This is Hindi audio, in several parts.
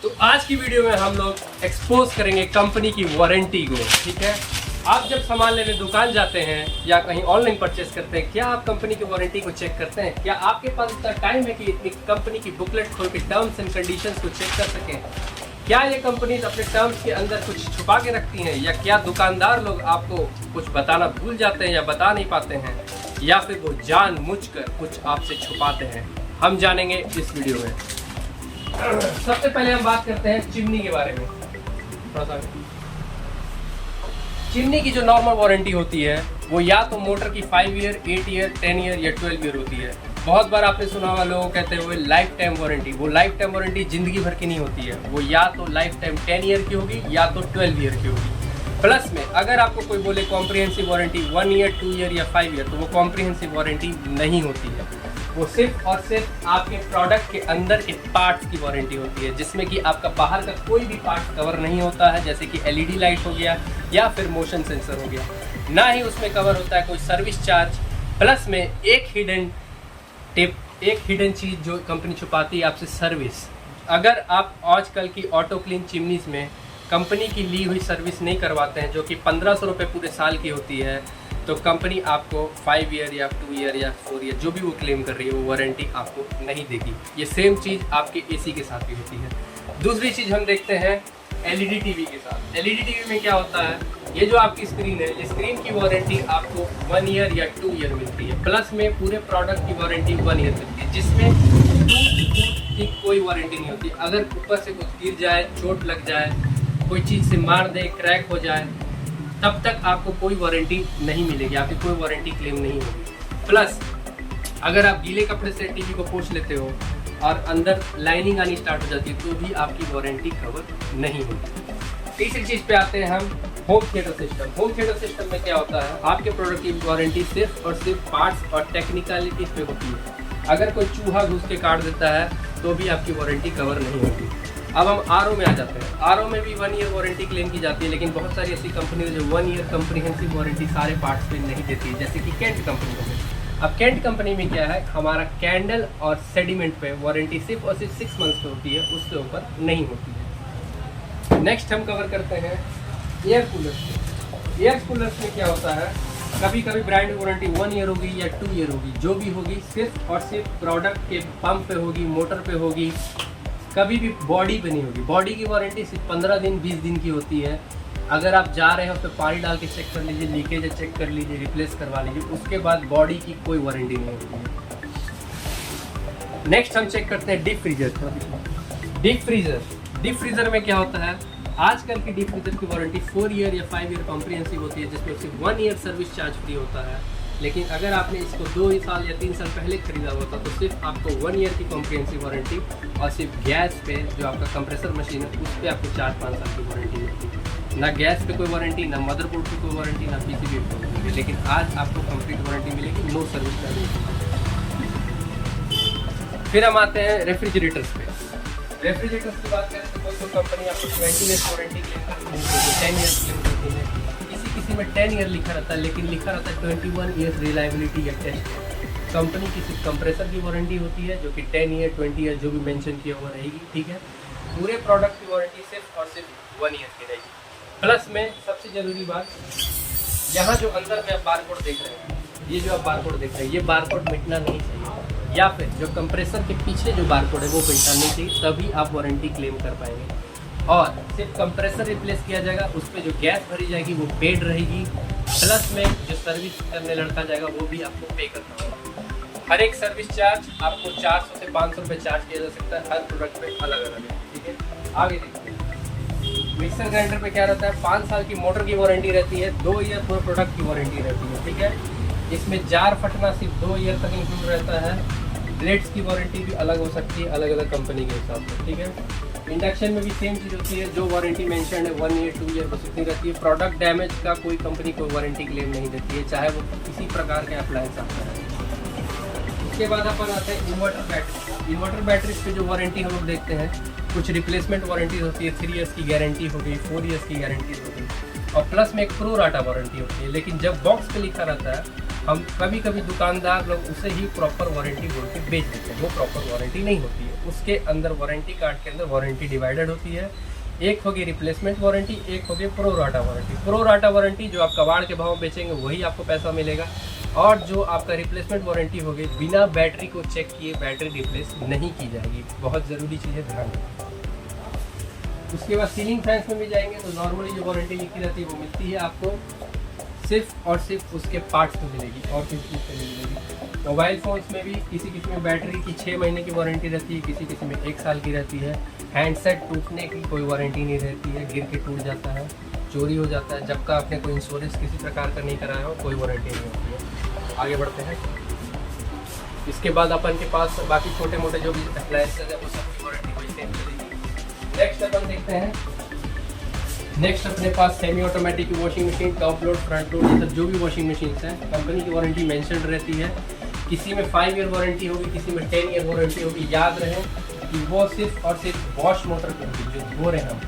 तो आज की वीडियो में हम लोग एक्सपोज करेंगे कंपनी की वारंटी को। ठीक है, आप जब सामान लेने दुकान जाते हैं या कहीं ऑनलाइन परचेस करते हैं, क्या आप कंपनी की वारंटी को चेक करते हैं? क्या आपके पास इतना टाइम है कि इतनी कंपनी की बुकलेट खोल के टर्म्स एंड कंडीशंस को चेक कर सकें? क्या ये कंपनीज अपने टर्म्स के अंदर कुछ छुपा के रखती हैं, या क्या दुकानदार लोग आपको कुछ बताना भूल जाते हैं या बता नहीं पाते हैं, या फिर वो जानबूझकर कुछ आपसे छुपाते हैं? हम जानेंगे इस वीडियो में। सबसे पहले हम बात करते हैं चिमनी के बारे में। थोड़ा सा चिमनी की जो नॉर्मल वारंटी होती है वो या तो मोटर की 5 ईयर, 8 ईयर, 10 ईयर या 12 ईयर होती है। बहुत बार आपने सुना होगा लोग कहते हुए लाइफ टाइम वारंटी। वो लाइफ टाइम वारंटी जिंदगी भर की नहीं होती है, वो या तो लाइफ टाइम 10 ईयर की होगी या तो 12 ईयर की होगी। प्लस में अगर आपको कोई बोले कॉम्प्रिहेंसिव वारंटी 1 ईयर, 2 ईयर या 5 ईयर, तो वो कॉम्प्रिहेंसिव वारंटी नहीं होती है। वो सिर्फ और सिर्फ आपके प्रोडक्ट के अंदर के पार्ट्स की वारंटी होती है, जिसमें कि आपका बाहर का कोई भी पार्ट कवर नहीं होता है, जैसे कि एलईडी लाइट हो गया या फिर मोशन सेंसर हो गया। ना ही उसमें कवर होता है कोई सर्विस चार्ज। प्लस में एक हिडन चीज़ जो कंपनी छुपाती है आपसे, सर्विस। अगर आप आजकल की ऑटो क्लीन चिमनीज में कंपनी की ली हुई सर्विस नहीं करवाते हैं, जो कि 1500 रुपये पूरे साल की होती है, तो कंपनी आपको 5 ईयर या 2 ईयर या 4 ईयर जो भी वो क्लेम कर रही है वो वारंटी आपको नहीं देगी। ये सेम चीज़ आपके एसी के साथ भी होती है। दूसरी चीज़ हम देखते हैं एलईडी टीवी के साथ। एलईडी टीवी में क्या होता है, ये जो आपकी स्क्रीन है, ये स्क्रीन की वारंटी आपको 1 ईयर या 2 ईयर मिलती है। प्लस में पूरे प्रोडक्ट की वारंटी 1 ईयर मिलती है, जिसमें टूट की कोई वारंटी नहीं होती। अगर ऊपर से कुछ गिर जाए, चोट लग जाए, कोई चीज़ से मार दे, क्रैक हो जाए, तब तक आपको कोई वारंटी नहीं मिलेगी, आपकी कोई वारंटी क्लेम नहीं होगी। प्लस अगर आप गीले कपड़े से टीवी को पोंछ लेते हो और अंदर लाइनिंग आनी स्टार्ट हो जाती है, तो भी आपकी वारंटी कवर नहीं होगी। तीसरी चीज़ पे आते हैं हम, home theatre system. Home theatre system में क्या होता है, आपके प्रोडक्ट की वारंटी सिर्फ और सिर्फ पार्ट्स और टेक्निकलिटीज पे होती है। अगर कोई चूहा घुस के काट देता है तो भी आपकी वारंटी कवर नहीं होगी। अब हम आरओ में आ जाते हैं। आरओ में भी 1 ईयर वारंटी क्लेम की जाती है, लेकिन बहुत सारी ऐसी कंपनी है जो 1 ईयर कम्प्रिहेंसिव वारंटी सारे पार्ट्स पे नहीं देती है, जैसे कि कैंट कंपनी में। अब कैंट कंपनी में क्या है, हमारा कैंडल और सेडिमेंट पे वारंटी सिर्फ और सिर्फ 6 मंथ्स पे होती है, उससे ऊपर नहीं होती है। नेक्स्ट हम कवर करते हैं एयर कूलर्स। एयर कूलर्स में क्या होता है, कभी कभी ब्रांड वारंटी 1 ईयर होगी या 2 ईयर होगी, जो भी होगी सिर्फ और सिर्फ प्रोडक्ट के पंप पे होगी, मोटर पे होगी, कभी भी बॉडी पे नहीं होगी। बॉडी की वारंटी सिर्फ 15 दिन 20 दिन की होती है। अगर आप जा रहे हो तो पानी डाल के चेक कर लीजिए, लीकेज है चेक कर लीजिए, रिप्लेस करवा लीजिए, उसके बाद बॉडी की कोई वारंटी नहीं होती है। नेक्स्ट हम चेक करते हैं डीप फ्रीजर। डीप फ्रीजर में क्या होता है, आजकल की डीप फ्रीजर की वारंटी 4 ईयर या 5 ईयर कॉम्प्रिहेंसिव होती है, जिसमें सिर्फ 1 ईयर सर्विस चार्ज फ्री होता है। लेकिन अगर आपने इसको 2 साल या 3 साल पहले खरीदा होता तो सिर्फ आपको 1 ईयर की कॉम्प्रिहेंसिव वारंटी, और सिर्फ गैस पे जो आपका कंप्रेसर मशीन है उस पर आपको 4-5 साल की वारंटी मिलती है। ना गैस पे कोई वारंटी, ना मदरबोर्ड पे कोई वारंटी, ना पीसीबी पे कोई वारंटी। लेकिन आज आपको कंप्लीट वारंटी मिलेगी, नो सर्विस चार्ज। फिर हम आते हैं रेफ्रिजरेटर्स पे। रेफ्रिजरेटर्स की बात करें तो कोई तो कंपनी आपको 20 ईयर्स वारंटी क्लेम करती है, 10 ईयर्स क्लेम करती है, किसी में 10 ईयर लिखा रहता है, लेकिन लिखा रहता है 21 ईयर्स रिलायबिलिटी या टेस्ट। कंपनी की सिर्फ कंप्रेसर की वारंटी होती है, जो कि 10 ईयर 20 ईयर जो भी मेंशन किया हुआ रहेगी। ठीक है, पूरे प्रोडक्ट की वारंटी सिर्फ और सिर्फ 1 ईयर की रहेगी। प्लस में सबसे ज़रूरी बात, यहाँ जो अंदर में आप बारकोड देख रहे हैं, ये जो आप बारकोड देख रहे हैं, ये बारकोड मिटना नहीं चाहिए, या फिर जो कंप्रेसर के पीछे जो बारकोड है वो मिटना नहीं चाहिए, तभी आप वारंटी क्लेम कर पाएंगे। और सिर्फ कंप्रेसर रिप्लेस किया जाएगा, उस पर जो गैस भरी जाएगी वो पेड रहेगी। प्लस में जो सर्विस करने लड़का जाएगा वो भी आपको पे करना होगा। हर एक सर्विस चार्ज आपको 400 से 500 रुपये चार्ज किया जा सकता है, हर प्रोडक्ट पे अलग अलग है। ठीक है, आगे देखते हैं मिक्सर ग्राइंडर पे क्या रहता है, 5 साल की मोटर की वारंटी रहती है, 2 ईयर पूरे प्रोडक्ट की वारंटी रहती है। ठीक है, इसमें जार फटना सिर्फ 2 ईयर तक इंक्लूड रहता है। ब्लेड्स की वारंटी भी अलग हो सकती है, अलग अलग कंपनी के हिसाब से। ठीक है, इंडक्शन में भी सेम चीज़ होती है, जो वारंटी मेंशन है 1 ईयर 2 ईयर बस इतनी रहती है। प्रोडक्ट डैमेज का कोई कंपनी कोई वारंटी क्लेम नहीं देती है, चाहे वो किसी प्रकार के अप्लायंस आता है। उसके बाद अपन आते हैं इन्वर्टर बैटरी। इन्वर्टर बैटरीज पे जो वारंटी हम लोग देखते हैं, कुछ रिप्लेसमेंट वारंटी होती है, 3 ईयर्स की गारंटी हो गई, 4 ईयर्स की गारंटी हो गई, और प्लस में एक प्रो राटा वारंटी होती है। लेकिन जब बॉक्स पे लिखा रहता है हम कभी कभी दुकानदार लोग उसे ही प्रॉपर वारंटी बोल के बेच देते हैं, वो प्रॉपर वारंटी नहीं होती है। उसके अंदर वारंटी कार्ड के अंदर वारंटी डिवाइडेड होती है। एक होगी रिप्लेसमेंट वारंटी, एक होगी pro rata warranty. Pro rata warranty जो आप कबाड़ के भाव बेचेंगे वही आपको पैसा मिलेगा, और जो आपका रिप्लेसमेंट वारंटी होगी बिना बैटरी को चेक किए बैटरी रिप्लेस नहीं की जाएगी। बहुत ज़रूरी चीज़ है, ध्यान रखें। उसके बाद सीलिंग फैंस में भी जाएंगे तो नॉर्मली जो वारंटी लिखी रहती है वो मिलती है आपको सिर्फ और सिर्फ उसके पार्ट्स में मिलेगी, और किसी चीज़ से नहीं मिलेगी। मोबाइल फ़ोन्स में भी किसी किसी में बैटरी की 6 महीने की वारंटी रहती है, किसी किसी में 1 साल की रहती है। हैंडसेट टूटने की कोई वारंटी नहीं रहती है, गिर के टूट जाता है, चोरी हो जाता है, जब का आपने कोई इंश्योरेंस किसी प्रकार का नहीं कराया हो कोई वारंटी नहीं होती है। आगे बढ़ते हैं। इसके बाद अपन के पास बाकी छोटे मोटे जो भी अप्लायंसेज है वो सब की वारंटी वही सेम चलेगी। नेक्स्ट अपन देखते हैं, नेक्स्ट अपने पास semi automatic washing machine, top load, front load, ये सब जो भी वॉशिंग मशीन हैं कंपनी की वारंटी मेंशन रहती है। किसी में 5 ईयर वारंटी होगी, किसी में 10 ईयर वारंटी होगी। याद रहे कि वो सिर्फ और सिर्फ वॉश मोटर की होगी, जो धो रहे हैं हम,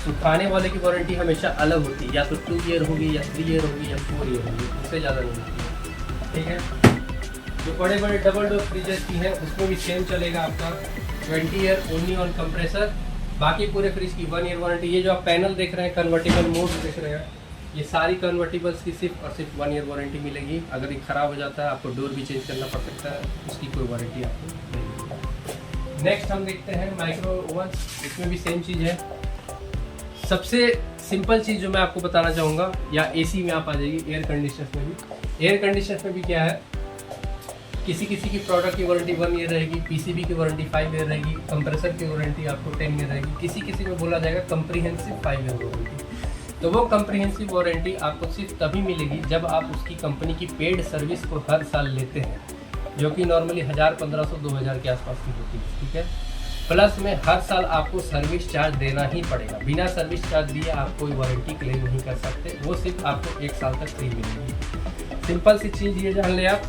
सुखाने वाले की वारंटी हमेशा अलग होती है, या तो 2 ईयर होगी या 3 ईयर होगी या 4 ईयर होगी, उससे ज़्यादा नहीं होती है। ठीक है। जो बड़े बड़े डबल डोर फ्रिजेस की है उसमें भी सेम चलेगा आपका 20 ईयर ओनली ऑन कंप्रेसर, बाकी पूरे फ्रिज की 1 ईयर वारंटी। ये जो आप पैनल देख रहे हैं, कन्वर्टेबल मोड देख रहे हैं, ये सारी कन्वर्टेबल्स की सिर्फ और सिर्फ 1 ईयर वारंटी मिलेगी। अगर ये ख़राब हो जाता है आपको डोर भी चेंज करना पड़ सकता है, उसकी कोई वारंटी आपको नहीं मिलेगी। नेक्स्ट हम देखते हैं माइक्रो ओवन, इसमें भी सेम चीज़ है। सबसे सिंपल चीज़ जो मैं आपको बताना चाहूँगा, या एसी में आप आ जाइए, एयर कंडीशनर्स में भी, एयर कंडीशनर्स में भी क्या है, किसी किसी की प्रोडक्ट की वारंटी 1 ईयर रहेगी, पीसीबी की वारंटी 5 ईयर रहेगी, कंप्रेसर की वारंटी आपको 10 ईयर रहेगी, किसी किसी में बोला जाएगा कम्प्रीहेंसिव 5 ईयर वारंटी। तो वो कम्प्रीहेंसिव वारंटी आपको सिर्फ तभी मिलेगी जब आप उसकी कंपनी की पेड सर्विस को हर साल लेते हैं, जो कि नॉर्मली 1000, 1500, 2000 के आसपास की होती है। ठीक है। प्लस में हर साल आपको सर्विस चार्ज देना ही पड़ेगा, बिना सर्विस चार्ज दिए आप कोई वारंटी क्लेम नहीं कर सकते, वो सिर्फ आपको 1 साल तक फ्री मिलेगी। सिंपल सी चीज़ ये जान ले आप।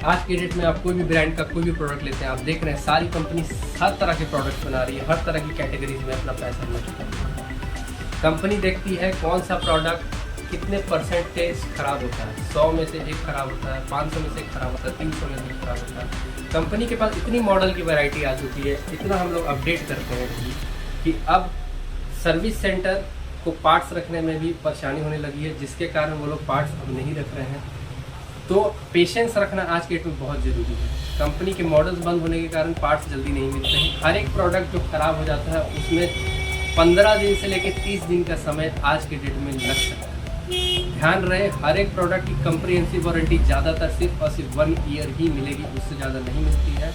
आज के डेट में आप कोई भी ब्रांड का कोई भी प्रोडक्ट लेते हैं, आप देख रहे हैं सारी कंपनी हर तरह के प्रोडक्ट बना रही है, हर तरह की कैटेगरीज में अपना पैसा इन्वेस्ट कर रही है। कंपनी देखती है कौन सा प्रोडक्ट कितने परसेंटेज खराब होता है, 100 में से 1 खराब होता है, 500 में से 1 खराब होता है, 300 में से 1 खराब होता है। कंपनी के पास इतनी मॉडल की वैरायटी आ चुकी है, इतना हम लोग अपडेट करते हैं कि अब सर्विस सेंटर को पार्ट्स रखने में भी परेशानी होने लगी है, जिसके कारण वो लोग पार्ट्स अब नहीं रख रहे हैं। तो पेशेंस रखना आज के डेट में बहुत ज़रूरी है। कंपनी के मॉडल्स बंद होने के कारण पार्ट्स जल्दी नहीं मिलते हैं। हर एक प्रोडक्ट जो ख़राब हो जाता है उसमें 15 दिन से लेकर 30 दिन का समय आज के डेट में लग सकता है। ध्यान रहे, हर एक प्रोडक्ट की कम्प्रीहेंसिव वारंटी ज़्यादातर सिर्फ और सिर्फ 1 ईयर ही मिलेगी, उससे ज़्यादा नहीं मिलती है।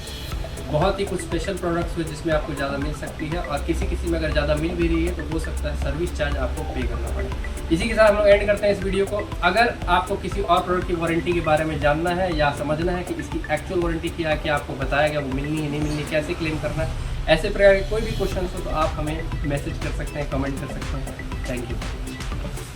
बहुत ही कुछ स्पेशल प्रोडक्ट्स हुए जिसमें आपको ज़्यादा मिल सकती है, और किसी किसी में अगर ज़्यादा मिल भी रही है तो हो सकता है सर्विस चार्ज आपको पे करना पड़े। इसी के साथ हम लोग एंड करते हैं इस वीडियो को। अगर आपको किसी और प्रोडक्ट की वारंटी के बारे में जानना है या समझना है कि इसकी एक्चुअल वारंटी क्या है, क्या आपको बताया गया वो मिलनी है नहीं मिलनी, कैसे क्लेम करना है, ऐसे प्रकार के कोई भी क्वेश्चन हो तो आप हमें मैसेज कर सकते हैं, कमेंट कर सकते हैं। Thank you.